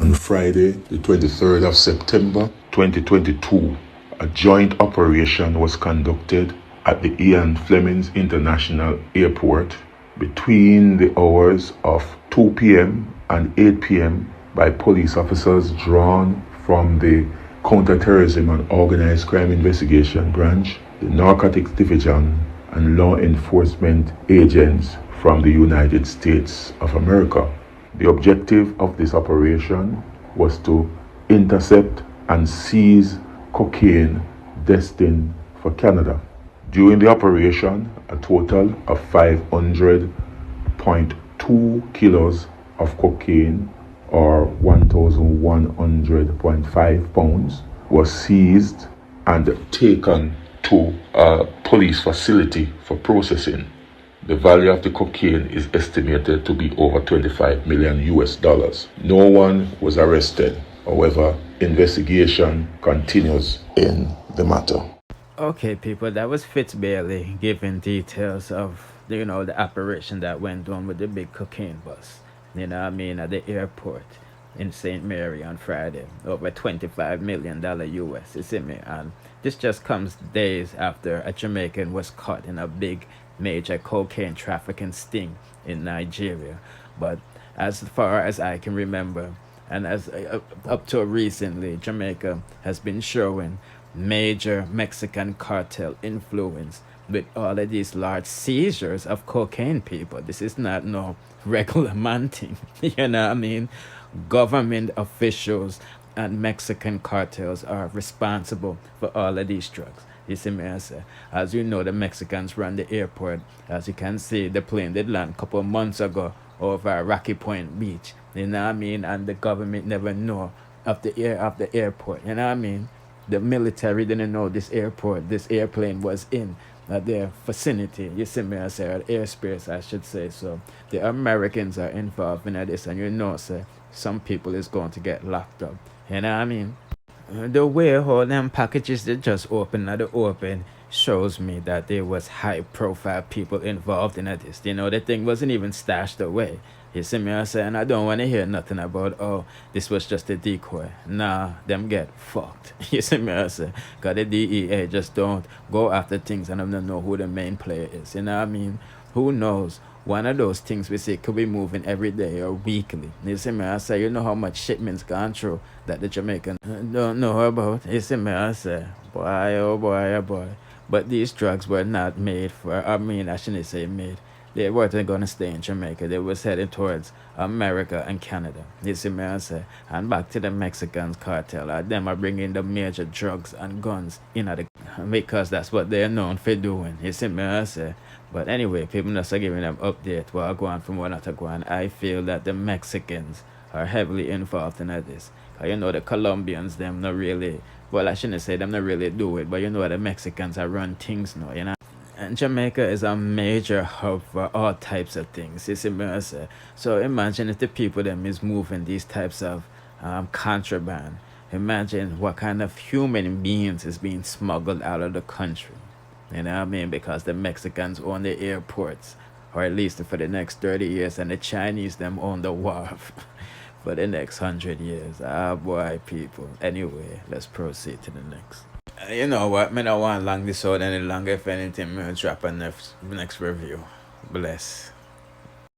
On Friday, the 23rd of September 2022, a joint operation was conducted at the Ian Flemings International Airport between the hours of 2 p.m. and 8 p.m. by police officers drawn from the Counterterrorism and Organized Crime Investigation Branch, the Narcotics Division, and law enforcement agents from the United States of America. The objective of this operation was to intercept and seize cocaine destined for Canada. During the operation, a total of 500.2 kilos of cocaine, or 1,100.5 pounds, was seized and taken to a police facility for processing. The value of the cocaine is estimated to be over $25 million. No one was arrested. However, investigation continues in the matter. Okay, people, that was Fitz Bailey giving details of, the operation that went on with the big cocaine bus, at the airport in St. Mary on Friday, over $25 million US, you see me? And this just comes days after a Jamaican was caught in a big major cocaine trafficking sting in Nigeria. But as far as I can remember, and as up to recently, Jamaica has been showing major Mexican cartel influence with all of these large seizures of cocaine, people. This is not no regular man thing. Government officials and Mexican cartels are responsible for all of these drugs. You see me, I say. As you know, the Mexicans run the airport. As you can see, the plane did land a couple of months ago over Rocky Point Beach. And the government never know of the airport. The military didn't know this airplane was in their vicinity. You see me, I say, or airspace, I should say. So the Americans are involved in this, and say, some people is going to get locked up. The way all them packages they just open at the open shows me that there was high profile people involved in this. The thing wasn't even stashed away. You see me, I say, and I don't want to hear nothing about, this was just a decoy. Nah, them get fucked. You see me, I say, because the DEA just don't go after things and I don't know who the main player is. Who knows? One of those things we see could be moving every day or weekly. You see me, I say, how much shipments gone through that the Jamaican don't know about. You see me, I say, boy, oh boy, oh boy. But these drugs were not made for, I shouldn't say made. They weren't going to stay in Jamaica. They was heading towards America and Canada. You see me, I say. And back to the Mexicans cartel. Them are bringing the major drugs and guns in because that's what they're known for doing. You see me, I say. But anyway, people just are giving them update while going from one to one. I feel that the Mexicans are heavily involved in this. The Colombians, them not really, well, I shouldn't say them not really do it, but the Mexicans are run things now, And Jamaica is a major hub for all types of things. You see me, I say. So imagine if the people them is moving these types of contraband. Imagine what kind of human beings is being smuggled out of the country. Because the Mexicans own the airports, or at least for the next 30 years, and the Chinese them own the wharf for the next 100 years. Boy, people. Anyway, let's proceed to the next. You know what? I don't want long this out any longer. If anything, I'll drop a next review. Bless.